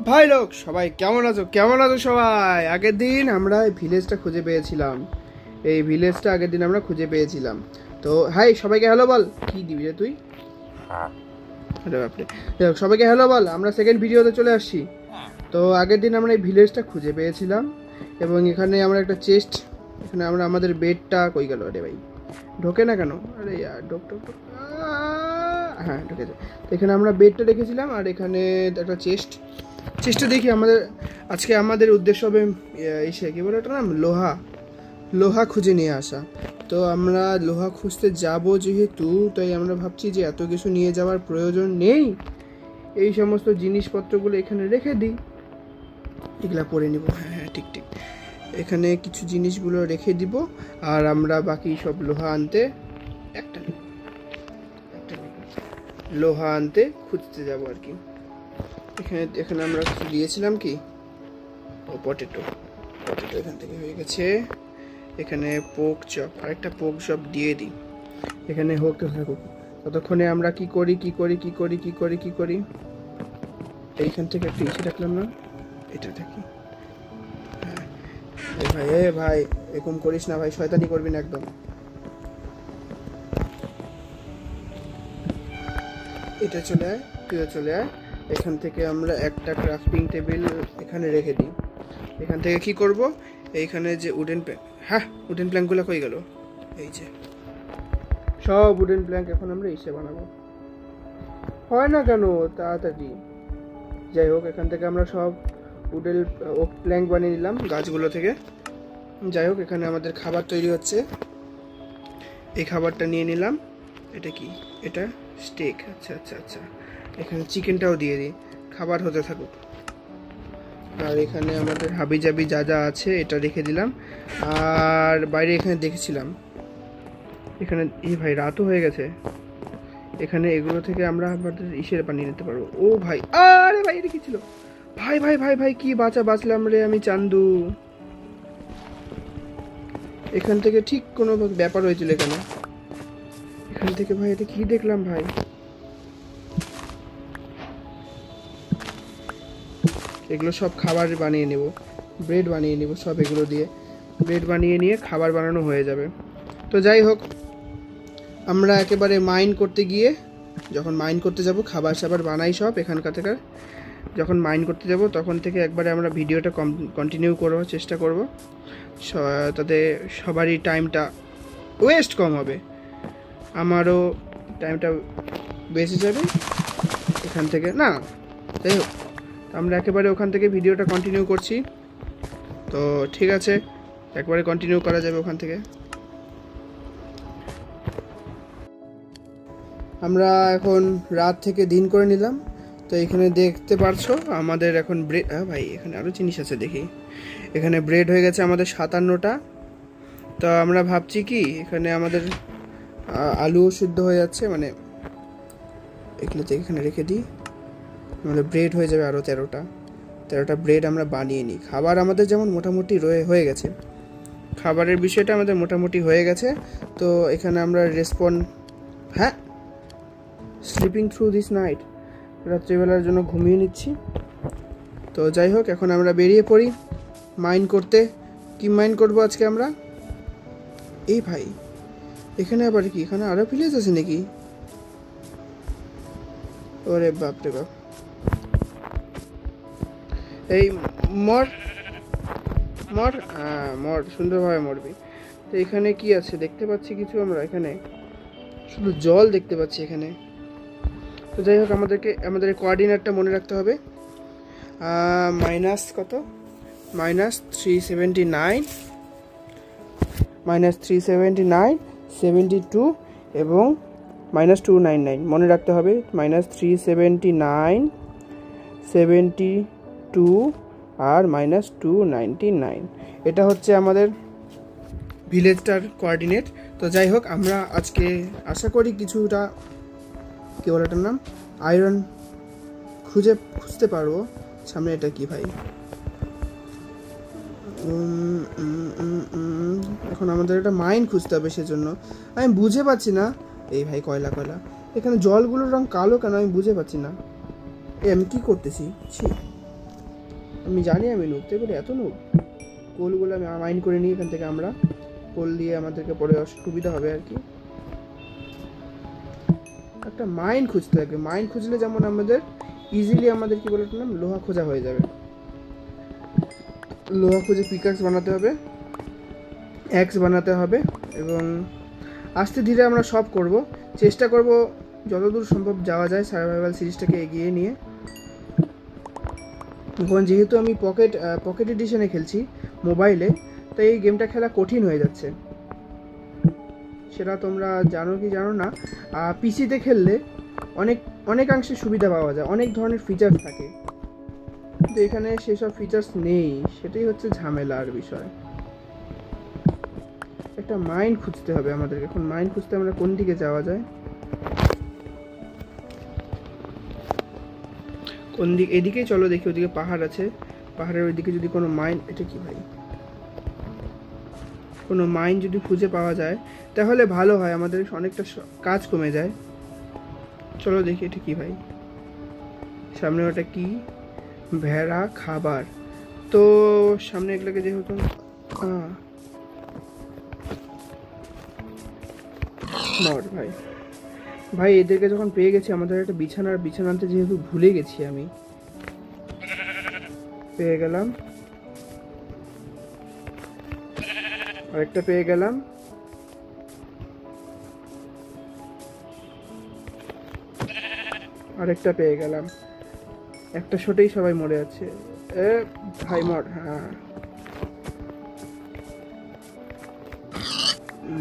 ভাই লোক সবাই কেমন আছো সবাই। আগের দিন আমরা এই ভিলেজটা খুঁজে পেয়েছিলাম। তো হাই সবাইকে হ্যালো বল। কি দিবি রে তুই? আরে বাপরে, সবাইকে হ্যালো বল। আমরা সেকেন্ড ভিডিওতে চলে আসছি। তো আগের দিন আমরা এই ভিলেজটা খুঁজে পেয়েছিলাম এবং এখানে আমরা একটা চেস্ট, এখানে আমরা আমাদের বেডটা কই গেল? আরে ভাই ঢোকে না কেন? আরে ইয়ার ঢোক। হ্যাঁ ঢুকেছে। তো এখানে আমরা বেডটা রেখেছিলাম আর এখানে একটা চেস্টটা দেখি আজকে আমাদের উদ্দেশ্য হবে এসে কী বলে ওটার নাম, লোহা খুঁজে নিয়ে আসা। তো আমরা লোহা খুঁজতে যাব যেহেতু, তাই আমরা ভাবছি যে এত কিছু নিয়ে যাওয়ার প্রয়োজন নেই, এই সমস্ত জিনিসপত্রগুলো এখানে রেখে দিই, এগুলা পরে নিব। হ্যাঁ ঠিক এখানে কিছু জিনিসগুলো রেখে দিব আর আমরা বাকি সব লোহা আনতে খুঁজতে যাব আর কি। এখানে আমরা কিছু দিয়েছিলাম কি, ও পটেটো এখান থেকে হয়ে গেছে। এখানে পোক চপ, আরেকটা পোক চপ দিয়ে দিই, এখানে হোক থাকুক। ততক্ষণে আমরা কি করি এইখান থেকে একটা ইসে রাখলাম না, এটা থাকি। হ্যাঁ ভাই এরকম করিস না ভাই, শয়তানি করবি না একদম। এটা তুইও চলে আয়। এখান থেকে আমরা একটা ক্রাফটিং টেবিল এখানে রেখে দিই। এখান থেকে কি করব, এইখানে যে উডেন প্ল্যাঙ্কগুলো কই গেল? এই যে সব উডেন প্ল্যাঙ্ক এখন আমরা ইসে বানাবো। হয় না কেন তাড়াতাড়ি? যাই হোক, এখান থেকে আমরা সব ওক প্ল্যাঙ্ক বানিয়ে নিলাম গাছগুলো থেকে। যাই হোক, এখানে আমাদের খাবার তৈরি হচ্ছে, এই খাবারটা নিয়ে নিলাম। এটা কি? এটা স্টেক। আচ্ছা। এখানে চিকেনটাও দিয়ে দিই, খাবার হতে থাকুক। আর এখানে আমাদের হাবিজাবি যা আছে এটা রেখে দিলাম। আর বাইরে এখানে দেখেছিলাম, এখানে এই ভাই রাতও হয়ে গেছে, এখানে এগুলো থেকে আমরা আমাদের ইসের বানিয়ে নিতে পারবো। ও ভাই, আরে ভাই এটা কি ছিল? ভাই কি বাঁচলাম রে আমি, চান্দু। এখান থেকে ঠিক কোনো ব্যাপার হয়েছিল এখান থেকে ভাই এটা কি দেখলাম ভাই? এগুলো সব খাবার বানিয়ে নেব, ব্রেড বানিয়ে নেব, সব এগুলো দিয়ে ব্রেড বানিয়ে নিয়ে খাবার বানানো হয়ে যাবে। তো যাই হোক, আমরা একেবারে যখন মাইন করতে যাব খাবার সাবার বানাই সব এখানকার থেকে। যখন মাইন করতে যাব তখন থেকে একবারে আমরা ভিডিওটা কন্টিনিউ করার চেষ্টা করব, তাতে সবারই টাইমটা ওয়েস্ট কম হবে, আমারও টাইমটা বেঁচে যাবে এখান থেকে না। যাই হোক, আমরা একেবারে ওখান থেকে ভিডিওটা কন্টিনিউ করছি। তো ঠিক আছে, একবারে কন্টিনিউ করা যাবে ওখান থেকে। আমরা এখন রাত থেকে দিন করে নিলাম। তো এখানে দেখতে পারছো আমাদের এখন ব্রেড, ভাই এখানে আরও জিনিস আছে দেখি। এখানে ব্রেড হয়ে গেছে আমাদের 57টা। তো আমরা ভাবছি কি, এখানে আমাদের আলুও সিদ্ধ হয়ে যাচ্ছে, মানে এগুলো থেকে এখানে রেখে দিই, আমাদের ব্রেড হয়ে যাবে আরও 13টা ব্রেড আমরা বানিয়ে নিই। খাবার আমাদের যেমন মোটামুটি হয়ে গেছে, খাবারের বিষয়টা আমাদের মোটামুটি হয়ে গেছে। তো এখানে আমরা স্লিপিং থ্রু দিস নাইট, রাত্রিবেলার জন্য ঘুমিয়ে নিচ্ছি। তো যাই হোক, এখন আমরা বেরিয়ে পড়ি মাইন করতে। কি মাইন করব আজকে আমরা? এই ভাই এখানে আবার কি, এখানে আরও ভিলেজ আছে নাকি? ওরে বাপরে বাপ, এই মর সুন্দরভাবে মরবি। তো এখানে কি আছে দেখতে পাচ্ছি কিছু, আমরা এখানে শুধু জল দেখতে পাচ্ছি এখানে। তো যাই হোক, আমাদের কোঅর্ডিনেটটা মনে রাখতে হবে। মাইনাস কত? -379, -379, 72 এবং -299 মনে রাখতে হবে। -379, 72 আর -299, এটা হচ্ছে আমাদের ভিলেজটার কোঅর্ডিনেট। তো যাই হোক, আমরা আজকে আশা করি কিছুটা, কি বলে এটার নাম, আয়রন খুঁজতে পারবো সামনে। এটা কি ভাই? এখন আমাদের একটা মাইন খুঁজতে হবে, সেজন্য আমি বুঝে পাচ্ছি না। এই ভাই কয়লা, এখানে জলগুলোর রং কালো কেন আমি বুঝে পাচ্ছি না। আমি কি করতেছি? ছি, আমি জানি আমি নুব, তাই বলে এত নুব। কোলগুলো আমি মাইন করে নিই এখান থেকে, আমরা কোল দিয়ে আমাদেরকে পরে সুবিধা হবে আর কি। একটা মাইন খুঁজতে লাগবে, মাইন খুঁজলে যেমন আমাদের ইজিলি আমাদের কি বলে নাম লোহা খোঁজা হয়ে যাবে। লোহা খুঁজে পিকাক্স বানাতে হবে, অ্যাক্স বানাতে হবে, এবং আস্তে ধীরে আমরা সব করব, চেষ্টা করব যতদূর সম্ভব যাওয়া যায় সার্ভাইভাল সিরিজটাকে এগিয়ে নিয়ে। এখন যেহেতু আমি পকেট এডিশনে খেলছি মোবাইলে, তাই এই গেমটা খেলা কঠিন হয়ে যাচ্ছে, সেটা তোমরা জানো কি জানো না। পিসিতে খেললে অনেকাংশে সুবিধা পাওয়া যায়, অনেক ধরনের ফিচার্স থাকে, কিন্তু এখানে সেসব ফিচার্স নেই, সেটাই হচ্ছে ঝামেলার বিষয়। একটা মাইন্ড খুঁজতে হবে আমাদেরকে। এখন মাইন্ড খুঁজতে আমরা কোন দিকে যাওয়া যায়, কোন দিক? এদিকেই চলো, দেখি ওদিকে পাহাড় আছে, পাহাড়ের ওইদিকে যদি কোনো মাইন্ড, এটা কি ভাই, কোনো মাইন্ড যদি খুঁজে পাওয়া যায় তাহলে ভালো হয়, আমাদের অনেকটা কাজ কমে যায়। চলো দেখি এটা কি ভাই, সামনে ওটা কি, ভেড়া খাবার, তো সামনে এগুলোকে যেহেতু মর ভাই, ভাই এদেরকে যখন পেয়ে গেছি, আমাদের একটা বিছানা আনতে যেহেতু ভুলে গেছি, আমি পেয়ে গেলাম, আরেকটা পেয়ে গেলাম, আরেকটা পেয়ে গেলাম, একটা শটেই সবাই মরে যাচ্ছে। এ ভাই মর, হ্যাঁ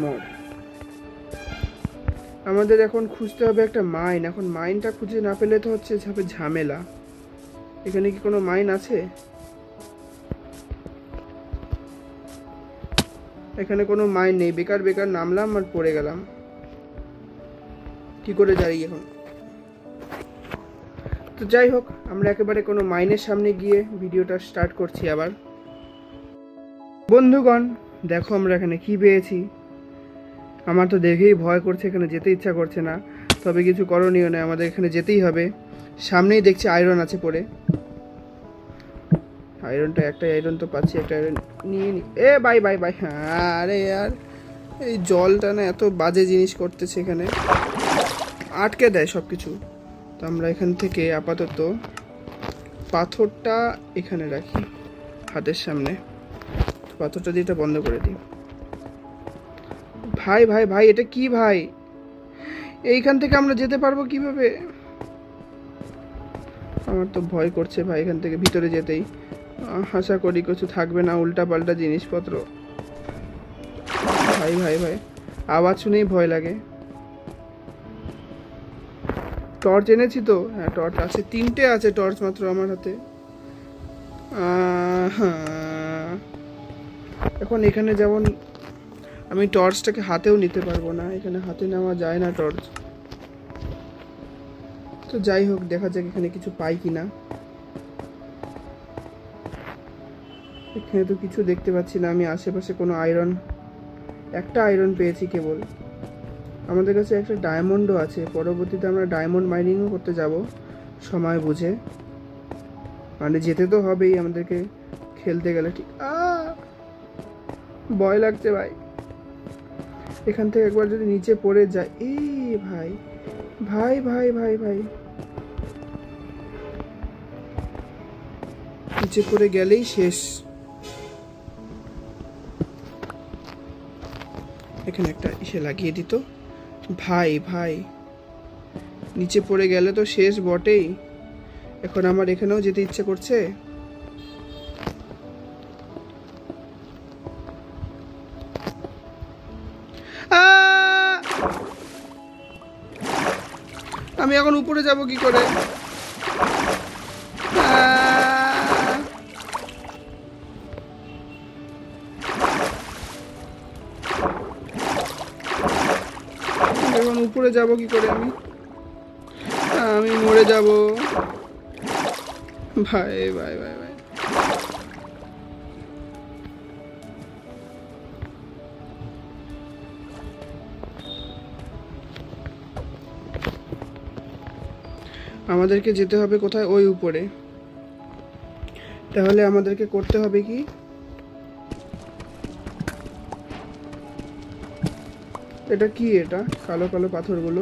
মর। আমাদের এখন খুঁজতে হবে একটা মাইন, এখন মাইনটা খুঁজে না পেলে তো হচ্ছে ঝামেলা। এখানে কি কোনো মাইন আছে? এখানে কোনো মাইন নেই, বেকার বেকার নামলাম আর পড়ে গেলাম, কি করে যাই এখন? তো যাই হোক, আমরা একেবারে কোনো মাইনের সামনে গিয়ে ভিডিওটা স্টার্ট করছি আবার। বন্ধুগণ দেখো আমরা এখানে কি পেয়েছি, আমার তো দেখেই ভয় করছে, এখানে যেতে ইচ্ছা করছে না, তবে কিছু করণীয় নেই, আমাদের এখানে যেতেই হবে। সামনেই দেখছি আয়রন আছে পড়ে, আয়রনটা, একটা আয়রন তো পাচ্ছি, একটা আয়রন নিয়ে নি। এ বাই বাই বাই, হ্যাঁ আরে यार এই জলটা না এত বাজে জিনিস করতেছে, এখানে আটকে দেয় সব কিছু। তো আমরা এখান থেকে আপাতত পাথরটা এখানে রাখি হাতের সামনে, পাথরটা দিয়ে এটা বন্ধ করে দিই। ভাই ভাই ভাই এটা কি ভাই, এইখান থেকে আমরা যেতে পারবো কিভাবে? আমার তো ভয় করছে ভাই এখান থেকে ভিতরে যেতেই, আশা করি কিছু থাকবে না উল্টা পাল্টা জিনিসপত্র। ভাই ভাই ভাই আওয়াজ শুনেই ভয় লাগে। টর্চ এনেছি তো, হ্যাঁ টর্চ আছে, 3টে আছে টর্চ মাত্র আমার হাতে। এখন এখানে যেমন আমি টর্চটাকে হাতেও নিতে পারবো না, এখানে হাতে নেওয়া যায় না টর্চ। তো যাই হোক, দেখা যাক এখানে কিছু পাই কিনা। এখানে তো কিছু দেখতে পাচ্ছি না আমি, আশেপাশে কোনো আয়রন, একটা আয়রন পেয়েছি কেবল। আমাদের কাছে একটা ডায়মন্ডও আছে, পরবর্তীতে আমরা ডায়মন্ড মাইনিংও করতে যাব সময় বুঝে, মানে যেতে তো হবেই আমাদেরকে খেলতে গেলে। ঠিক ভয় লাগছে ভাই, এখান থেকে একবার যদি নিচে পড়ে যায়, এই ভাই ভাই ভাই ভাই ভাই নিচে পড়ে গেলেই শেষ। এখানে একটা ইসে লাগিয়ে দিত ভাই ভাই, নিচে পড়ে গেলে তো শেষ বটেই। এখন আমার এখানেও যেতে ইচ্ছে করছে, আমি এখন উপরে যাব কি করে? এখন উপরে যাব কি করে? আমি মরে যাব ভাই ভাই ভাই ভাই। আমাদেরকে যেতে হবে কোথায়, ওই উপরে। তাহলে আমাদেরকে করতে হবে কি, এটা কি, এটা কালো কালো পাথরগুলো,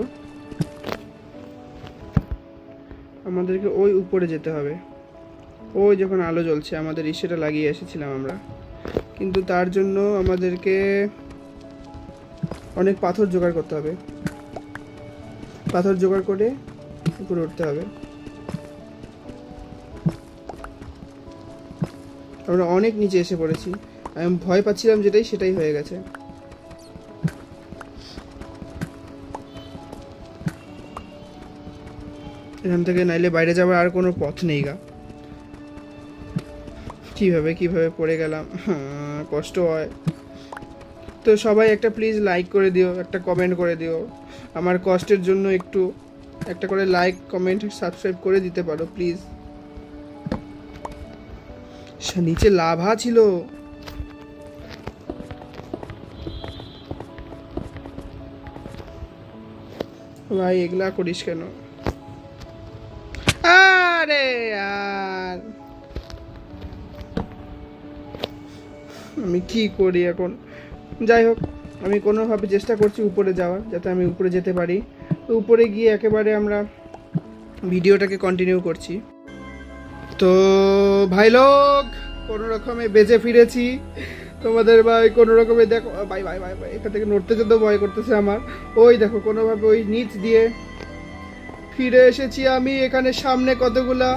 আমাদেরকে ওই উপরে যেতে হবে। ওই যখন আলো জ্বলছে আমাদের ইসেটা লাগিয়ে এসেছিলাম আমরা, কিন্তু তার জন্য আমাদেরকে অনেক পাথর জোগাড় করতে হবে। পাথর জোগাড় করে উপরে উঠতে হবে। আমরা অনেক নিচে এসে পড়েছি। আমি ভয় পাচ্ছিলাম যেটাই, সেটাই হয়ে গেছে। এখান থেকে নাইলে বাইরে যাওয়ার আর কোনো পথ নেই গা। কিভাবে পড়ে গেলাম, কষ্ট হয়। তো সবাই একটা প্লিজ লাইক করে দিও, একটা কমেন্ট করে দিও। আমার কষ্টের জন্য একটু একটা করে লাইক, কমেন্ট, সাবস্ক্রাইব করে দিতে পারো প্লিজ। নিচে লাভা ছিল। ভাই এগুলা করিস কেন? আরে यार, আমি কি করি এখন? যাই হোক, আমি কোনোভাবে চেষ্টা করছি উপরে যাওয়ার, যাতে আমি উপরে যেতে পারি। তো উপরে গিয়ে একেবারে আমরা ভিডিওটাকে কন্টিনিউ করছি। তো ভাই লোক, কোনো রকমে বেঁচে ফিরেছি। তোমাদের ভাই কোনো রকমে দেখো, ভাই ভাই ভাই ভাই এখান থেকে নড়তে যেতেও ভয় করতেছে আমার। ওই দেখো কোনোভাবে ওই নিচ দিয়ে ফিরে এসেছি আমি। এখানে সামনে কতগুলা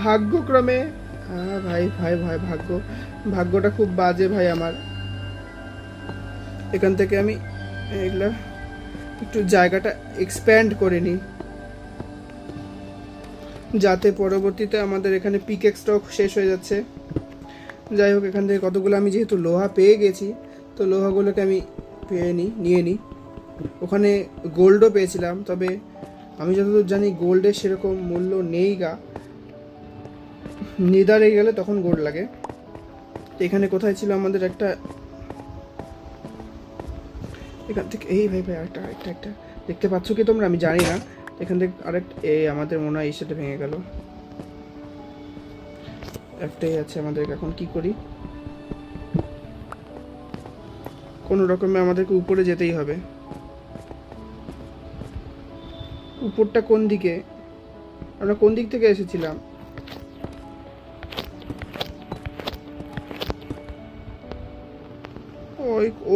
ভাগ্যক্রমে, ভাই ভাই ভাই ভাগ্যটা খুব বাজে ভাই আমার। এখান থেকে আমি এগুলা একটু জায়গাটা এক্সপ্যান্ড করে নিই, যাতে পরবর্তীতে আমাদের এখানে পিকেক স্টক শেষ হয়ে যাচ্ছে। যাই হোক, এখান থেকে কতগুলো আমি যেহেতু লোহা পেয়ে গেছি, তো লোহাগুলোকে আমি নিয়ে নিই। ওখানে গোল্ডও পেয়েছিলাম, তবে আমি যতদূর জানি গোল্ডের সেরকম মূল্য নেই গা। নেদারে গেলে তখন গোল্ড লাগে। তো এখানে কোথায় ছিল আমাদের একটা, এখান থেকে এই ভাই ভাই একটা দেখতে পাচ্ছ কি তোমরা? আমি জানি না। এখান থেকে আরেকটা, এই আমাদের মনে হয় সেটা ভেঙে গেল। একটাই আছে আমাদের, এখন কি করি? কোনো রকমে আমাদেরকে উপরে যেতেই হবে। উপরটা কোন দিকে? আমরা কোন দিক থেকে এসেছিলাম?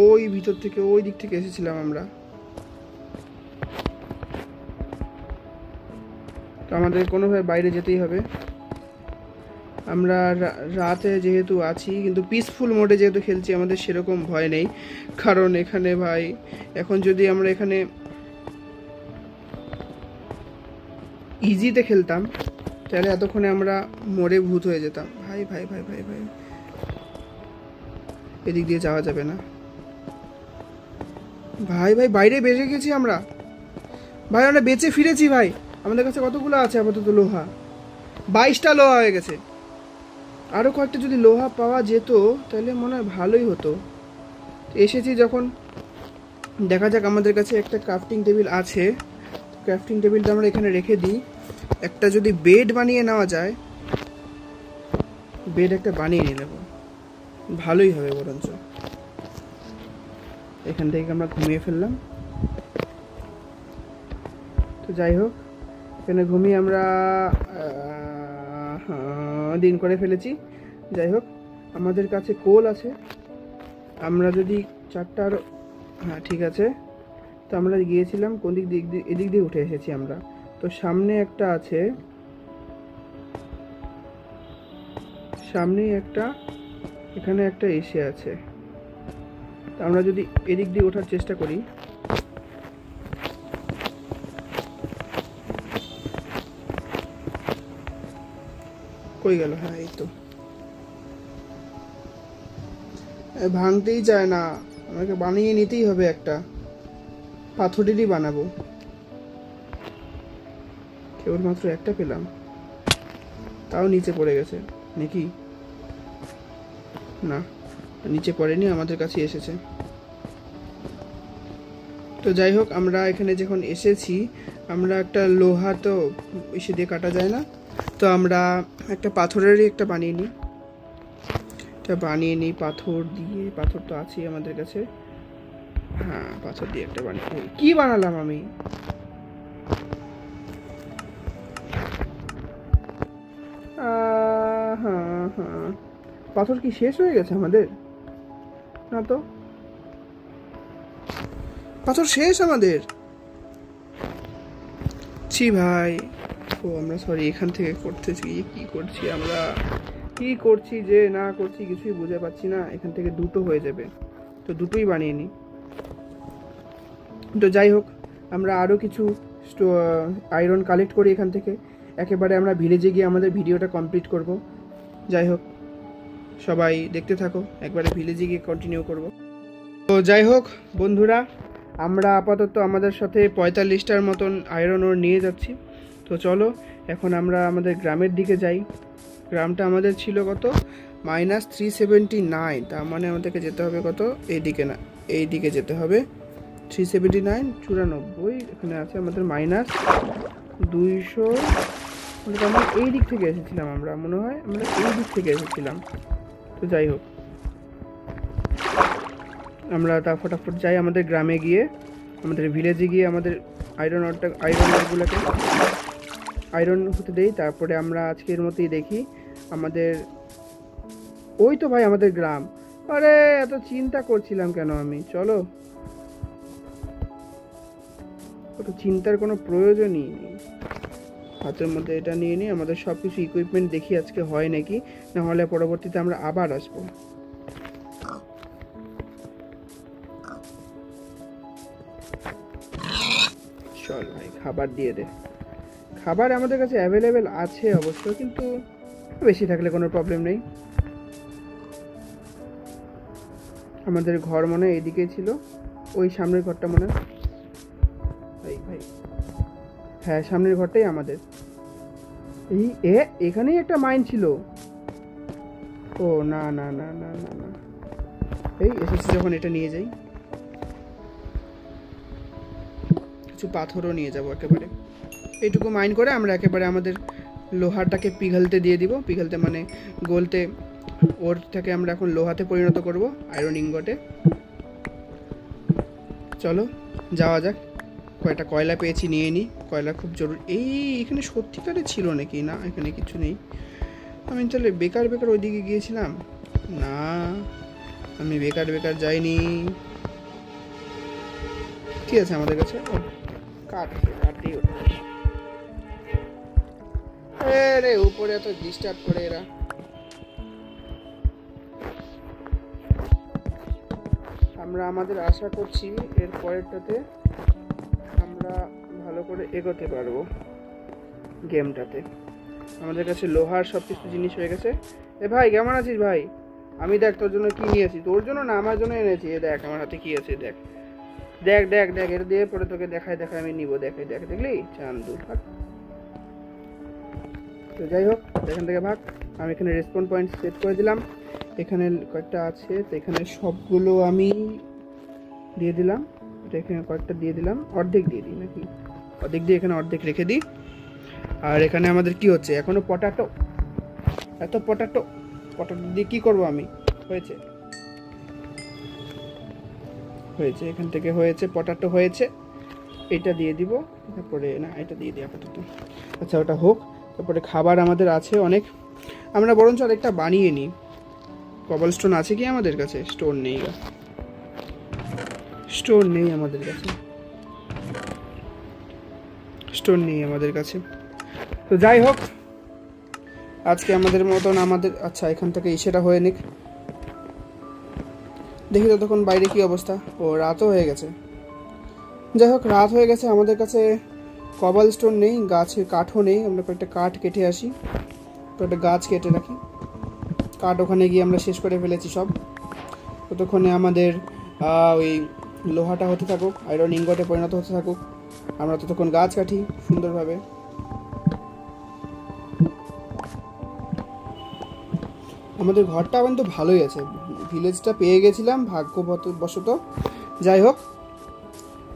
ওই ভিতর থেকে, ওই দিক থেকে এসেছিলাম আমরা। তো আমাদের কোনোভাবে বাইরে যেতেই হবে। আমরা রাতে যেহেতু আছি, কিন্তু পিসফুল মোডে যেহেতু খেলছি, আমাদের সেরকম ভয় নেই। কারণ এখানে ভাই, এখন যদি আমরা এখানে ইজিতে খেলতাম, তাহলে এতক্ষণে আমরা মরে ভূত হয়ে যেতাম। ভাই ভাই ভাই ভাই ভাই, এদিক দিয়ে যাওয়া যাবে না ভাই। ভাই বাইরে বেঁচে গেছি আমরা, ভাই আমরা বেঁচে ফিরেছি ভাই। আমাদের কাছে কতগুলো আছে আপাতত? লোহা 22টা লোহা হয়ে গেছে। আরও কয়েকটা যদি লোহা পাওয়া যেত তাহলে মনে হয় ভালোই হতো। এসেছি যখন, দেখা যাক। আমাদের কাছে একটা ক্রাফটিং টেবিল আছে, ক্রাফটিং টেবিলটা আমরা এখানে রেখে দিই। একটা যদি বেড বানিয়ে নেওয়া যায়, বেড একটা বানিয়ে নিয়ে নেব, ভালোই হবে বরঞ্চ। এখান থেকে আমরা ঘুমিয়ে ফেললাম। তো যাই হোক, এখানে ঘুমিয়ে আমরা দিন করে ফেলেছি। যাই হোক, আমাদের কাছে কোল আছে। আমরা যদি 4টা, হ্যাঁ ঠিক আছে। তো আমরা গিয়েছিলাম কোন দিক দিয়ে? এদিক দিয়ে উঠে এসেছি আমরা। তো সামনে একটা আছে, সামনেই একটা, এখানে একটা এসে আছে। তো আমরা যদি এদিক দিয়ে ওঠার চেষ্টা করি, কই গেল? হ্যাঁ এই তো, ভাঙতেই চায় না। আমাকে বানিয়ে নিতেই হবে একটা, পাথরেরই বানাবো। কেবলমাত্র একটা পেলাম, তাও নিচে পড়ে গেছে নাকি? না, নিচে পড়েনি, আমাদের কাছে এসেছে। তো যাই হোক, আমরা এখানে যখন এসেছি, আমরা একটা লোহা তো এসে দিয়ে কাটা যায় না, তো আমরা একটা পাথরেরই একটা বানিয়ে নিই। পাথর দিয়ে, পাথর তো আছেই আমাদের কাছে। হ্যাঁ, পাথর দিয়ে একটা বানিয়ে। কি বানালাম আমি? হ্যাঁ হ্যাঁ, পাথর কি শেষ হয়ে গেছে আমাদের? না তো, পাথর শেষ আমাদের। ছি ভাই। ও আমরা সরি, এখান থেকে করতেছি। কি করছি আমরা, কি করছি যে না করছি কিছুই বুঝে পাচ্ছি না। এখান থেকে দুটো হয়ে যাবে, তো দুটোই বানিয়ে নিই। তো যাই হোক, আমরা আরও কিছু আয়রন কালেক্ট করি এখান থেকে। একেবারে আমরা ভিলেজে গিয়ে আমাদের ভিডিওটা কমপ্লিট করব। যাই হোক, সবাই দেখতে থাকো, একবারে ভিলেজে গিয়ে কন্টিনিউ করব। তো যাই হোক বন্ধুরা, আমরা আপাতত আমাদের সাথে 45টার মতন আয়রন ওর নিয়ে যাচ্ছি। তো চলো এখন আমরা আমাদের গ্রামের দিকে যাই। গ্রামটা আমাদের ছিল কত, -379। তার মানে আমাদেরকে যেতে হবে কত, এইদিকে না, এই দিকে যেতে হবে। 379 94 এখানে আছে আমাদের -200। মানে আমরা এই দিক থেকে এসেছিলাম, আমরা মনে হয় আমরা এই দিক থেকে এসেছিলাম। তো যাই হোক, আমরা তা ফটাফট যাই আমাদের গ্রামে গিয়ে, আমাদের ভিলেজে গিয়ে আমাদের আয়রনগুলোকে আয়রন হতে দেই। তারপরে আমরা আজকের মতোই দেখি আমাদের, ওই তো ভাই আমাদের গ্রাম। আরে এত চিন্তা করছিলাম কেন আমি, চলো, অত চিন্তার কোনো প্রয়োজনই নেই। হাতের মধ্যে এটা নিয়ে নিই, আমাদের সব কিছু ইকুইপমেন্ট দেখি আজকে হয় নাকি, না হলে পরবর্তীতে আমরা আবার আসবো। চল ভাই, খাবার দিয়ে দে। খাবার আমাদের কাছে অ্যাভেলেবেল আছে অবশ্য, কিন্তু বেশি থাকলে কোনো প্রবলেম নেই। আমাদের ঘর মনে হয় এদিকে ছিল, ওই সামনের ঘরটা মনে হয়। ভাই হ্যাঁ, সামনের ঘরটাই আমাদের। এখানেই একটা মাইন ছিল। ও না না না না না না, এই এসেছি যখন এটা নিয়ে যাই। কিছু পাথরও নিয়ে যাব একেবারে। এইটুকু মাইন করে আমরা একেবারে আমাদের লোহাটাকে পিঘালতে দিয়ে দিব। পিঘালতে মানে গলতে, ওর থেকে আমরা এখন লোহাতে পরিণত করব, আয়রন ইঙ্গটে। চলো যাওয়া যাক। কয়টা কয়লা পেয়েছি নিয়ে নিই, কয়লা খুব জরুরি। এখানে সত্যিকারে ছিল নাকি? না, এখানে কিছু নেই। আমি তাহলে বেকার ওইদিকে গিয়েছিলাম। না, আমি বেকার যাইনি। কি আছে আমাদের কাছে? ও কাঠ দিয়ে ওঠে। রে উপরে এত ডিস্টার্ব করে এরা। আমরা আমাদের আশা করছি এর পরেরটাতে আমরা ভালো করে এগোতে পারবো গেমটাতে। আমাদের কাছে লোহার সব কিছু জিনিস হয়ে গেছে। এ ভাই কেমন আছিস ভাই? আমি দেখ তোর জন্য কি নিয়েছি, তোর জন্য না আমার জন্য এনেছি। এ দেখ আমার হাতে কি আছে, দেখ দেখ দেখ দেখ, এটা দিয়ে পরে তোকে দেখায় আমি নিব। দেখাই দেখ, দেখলি চান্দু। তো যাই হোক, এখান থেকে ভাগ। আমি এখানে রেসপন্স পয়েন্ট সেট করে দিলাম। এখানে কয়েকটা আছে, তো এখানে সবগুলো আমি দিয়ে দিলাম। এখানে কয়েকটা দিয়ে দিলাম, অর্ধেক দিয়ে দিই নাকি, অর্ধেক দিয়ে এখানে অর্ধেক রেখে দিই। আর এখানে আমাদের কি হচ্ছে এখনো, পটাটো। এত পটাটো দিয়ে কি করব আমি? হয়েছে এখান থেকে হয়েছে, পটাটো হয়েছে। এটা দিয়ে দিব, তারপরে না এটা দিয়ে দিই আপাতত। আচ্ছা ওটা হোক। তারপরে খাবার আমাদের আছে অনেক, আমরা বরঞ্চ আরেকটা বানিয়ে নিই। কবল স্টোন আছে কি আমাদের কাছে? স্টোন নেই আমাদের কাছে। তো যাই হোক, আজকে আমাদের মতন আচ্ছা এখান থেকে সেটা হয়ে নিক। দেখি তো তখন বাইরে কি অবস্থা। ও রাতও হয়ে গেছে। যাই হোক, রাত হয়ে গেছে, আমাদের কাছে কবল স্টোন নেই, গাছের কাঠও নেই। আমরা কয়েকটা কাঠ কেটে আসি, কয়েকটা গাছ কেটে রাখি। কাঠ ওখানে গিয়ে আমরা শেষ করে ফেলেছি সব। ততক্ষণে আমাদের ওই লোহাটা হতে থাকুক, আয়রন ইঙ্গটে পরিণত হতে থাকুক। আমরা ততক্ষণ গাছ কাটি সুন্দরভাবে। আমাদের ঘরটা কিন্তু ভালোই আছে, ভিলেজটা পেয়ে গেছিলাম ভাগ্যবশত। যাই হোক,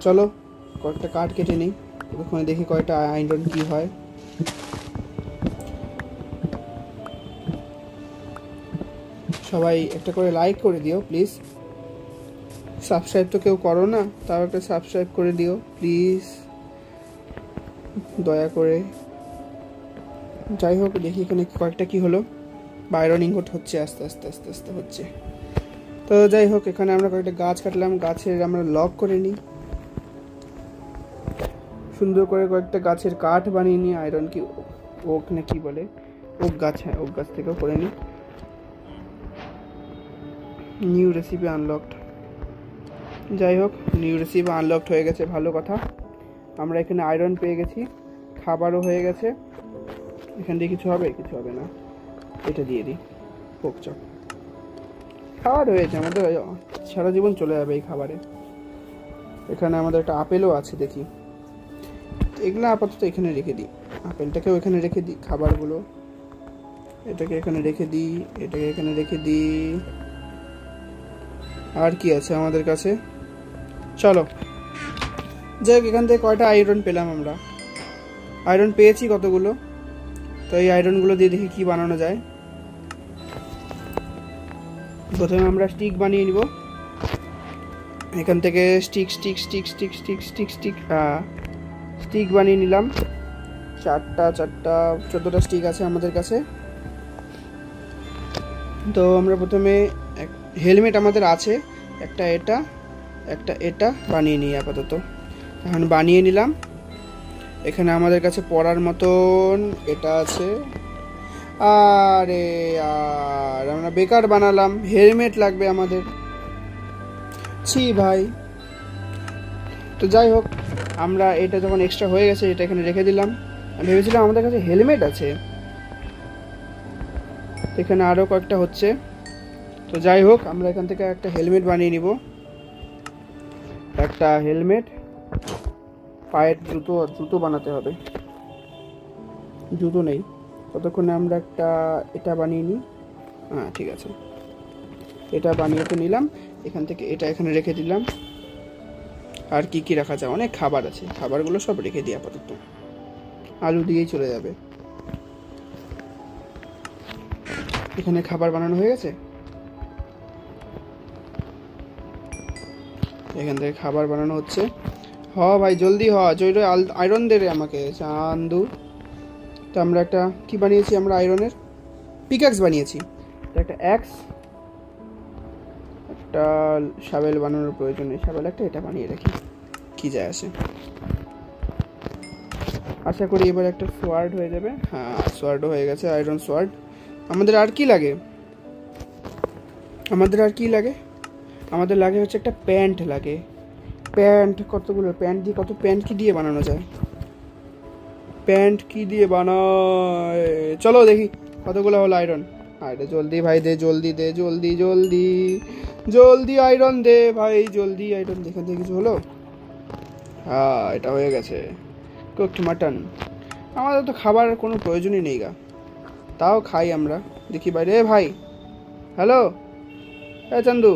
চলো কয়েকটা কাঠ কেটে নিই। ওখানে দেখি কয়টা আয়রন কি হয়। সবাই একটা করে লাইক করে দিও প্লিজ। সাবস্ক্রাইব তো কেউ করো না, তাও একটা সাবস্ক্রাইব করে দিও প্লিজ, দয়া করে। যাই হোক, দেখি এখানে কয়েকটা কি হলো। আয়রন ইনগট হচ্ছে, আস্তে আস্তে আস্তে আস্তে হচ্ছে। তো যাই হোক, এখানে আমরা কয়েকটা গাছ কাটলাম, গাছের আমরা লক করে নিই সুন্দর করে। কয়েকটা গাছের কাঠ বানিয়ে নিই, আয়রন কি ওক না কি বলে, ওক গাছ, হ্যাঁ ওক গাছ থেকেও করে নিই। New recipe unlocked. যাই হোক, নিউ রেসিপি আনলকড হয়ে গেছে, ভালো কথা। আমরা এখানে আয়রন পেয়ে গেছি, খাবারও হয়ে গেছে। এখান দিয়ে কিছু হবে? কিছু হবে না, এটা দিয়ে দিই। পোক চপ খাবার হয়েছে আমাদের, সারা জীবন চলে যাবে এই খাবারে। এখানে আমাদের একটা আপেলও আছে, দেখি। এগুলো আপাতত এখানে রেখে দিই, আপেলটাকেও এখানে রেখে দিই, খাবারগুলো এটাকে এখানে রেখে দিই, এটাকে এখানে রেখে দিই। আর কি আছে আমাদের কাছে? চলো যাই হোক, এখান থেকে কয়টা আয়রন পেলাম আমরা? আয়রন পেয়েছি কতগুলো। তো এই আয়রনগুলো দিয়ে দেখি কি বানানো যায়। প্রথমে আমরা স্টিক বানিয়ে নিব। এখান থেকে stick stick stick stick stick stick stick stick বানিয়ে নিলাম। 14টা স্টিক আছে আমাদের কাছে। তো আমরা প্রথমে হেলমেট আমাদের আছে, একটা এটা বানিয়ে নিই আপাতত। এখন বানিয়ে নিলাম। এখানে আমাদের কাছে পরার মতন এটা আছে। আরে আর আমরা বেকার বানালাম, হেলমেট লাগবে আমাদের। ছি ভাই। তো যাই হোক, আমরা এটা যখন এক্সট্রা হয়ে গেছে, এটা এখানে রেখে দিলাম। আমি ভেবেছিলাম আমাদের কাছে হেলমেট আছে, এখানে আরও কয়েকটা হচ্ছে। তো যাই হোক, আমরা এখান থেকে একটা হেলমেট বানিয়ে নিব। একটা হেলমেট, পায়ের জুতো বানাতে হবে। জুতো নেই, ততক্ষণে আমরা একটা এটা বানিয়ে নিই। হ্যাঁ ঠিক আছে, এটা বানিয়ে তো নিলাম। এখান থেকে এটা এখানে রেখে দিলাম। আর কি কি রাখা যায়? অনেক খাবার আছে, খাবারগুলো সব রেখে দিই আপাতত। আলু দিয়েই চলে যাবে। এখানে খাবার বানানো হয়ে গেছে। এখান থেকে খাবার বানানো হচ্ছে। হ ভাই জলদি হ, জয়রে আয়রন দে রে আমাকে চান্দু। তো আমরা একটা কি বানিয়েছি? আমরা আয়রনের পিক্যাক্স বানিয়েছি। একটা অ্যাক্স, একটা শাবেল বানানোর প্রয়োজন নেই, শাবেল একটা এটা বানিয়ে রাখি, কি যায় আসে। আশা করি এবার একটা সোয়ার্ড হয়ে যাবে। হ্যাঁ সোয়ার্ডও হয়ে গেছে, আয়রন সোয়ার্ড। আমাদের আর কি লাগে? আমাদের লাগে হচ্ছে একটা প্যান্ট লাগে। প্যান্ট কতগুলো? প্যান্ট দিয়ে কত? প্যান্ট কি দিয়ে বানানো যায়? প্যান্ট কি দিয়ে বানায়? চলো দেখি কতগুলো হলো আয়রন। আরে জলদি ভাই দে, জলদি দে, জলদি জলদি জলদি আয়রন দে ভাই, জলদি আয়রন। এখান থেকে কিছু হলো? হ্যাঁ এটা হয়ে গেছে, কুকড মাটন। আমাদের তো খাবার কোনো প্রয়োজনই নেই গা, তাও খাই আমরা। দেখি বাইরে ভাই, হ্যালো হ্যাঁ চান্দু,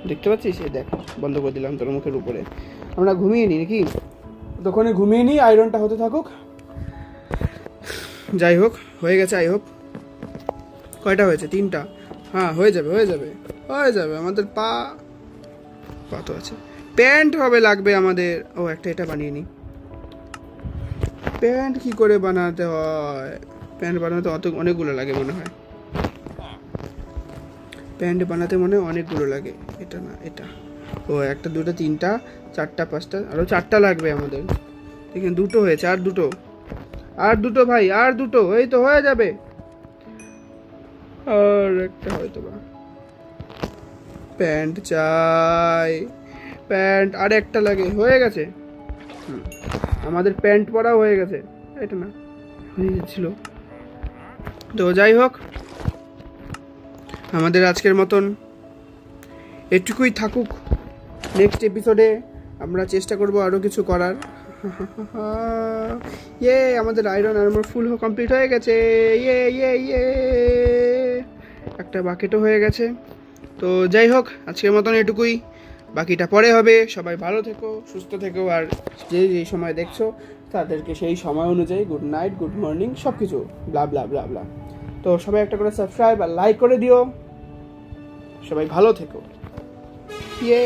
দেখতে পাচ্ছিস? এই দেখ, বন্ধ করে দিলাম তোর মুখের উপরে। আমরা ঘুমিয়ে নিই নাকি? ততক্ষণে ঘুমিয়ে নিই, আয়রনটা হতে থাকুক। যাই হোক, হয়ে গেছে। I hope. কয়টা হয়েছে? 3টা। হ্যাঁ হয়ে যাবে হয়ে যাবে হয়ে যাবে। আমাদের পা তো আছে। প্যান্ট হবে লাগবে আমাদের। ও একটা এটা বানিয়ে নিই। প্যান্ট কি করে বানাতে হয়? প্যান্ট বানাতে অনেকগুলো লাগে মনে হয়। প্যান্ট বানাতে মনে হয় অনেকগুলো লাগে। এটা না, এটা। ও 1 2 3 4 5 আরও 4টা লাগবে আমাদের। এখানে 2 হয়েছে, আর দুটো ভাই, আর 2। এই তো হয়ে যাবে। আর একটা হয়তো বা। প্যান্ট চাই, প্যান্ট আর একটা লাগে। হয়ে গেছে। আমাদের প্যান্ট পরাও হয়ে গেছে। এটা না, হয়ে যাচ্ছিল। তো যাই হোক, আমাদের আজকের মতন এটুকুই থাকুক। নেক্সট এপিসোডে আমরা চেষ্টা করব আরও কিছু করার। ইয়ে, আমাদের আয়রন আর্মার ফুল কমপ্লিট হয়ে গেছে। ইয়ে ইয়ে ইয়ে, একটা বাকেটও হয়ে গেছে। তো যাই হোক, আজকের মতন এটুকুই। বাকিটা পরে হবে। সবাই ভালো থেকো, সুস্থ থেকো, আর যে যেই সময় দেখছো তাদেরকে সেই সময় অনুযায়ী গুড নাইট, গুড মর্নিং, সব কিছু ব্লা ব্লা ব্লা ব্লা। তো সবাই একটা করে সাবস্ক্রাইব আর লাইক করে দিও। সবাই ভালো থেকো। ইয়ে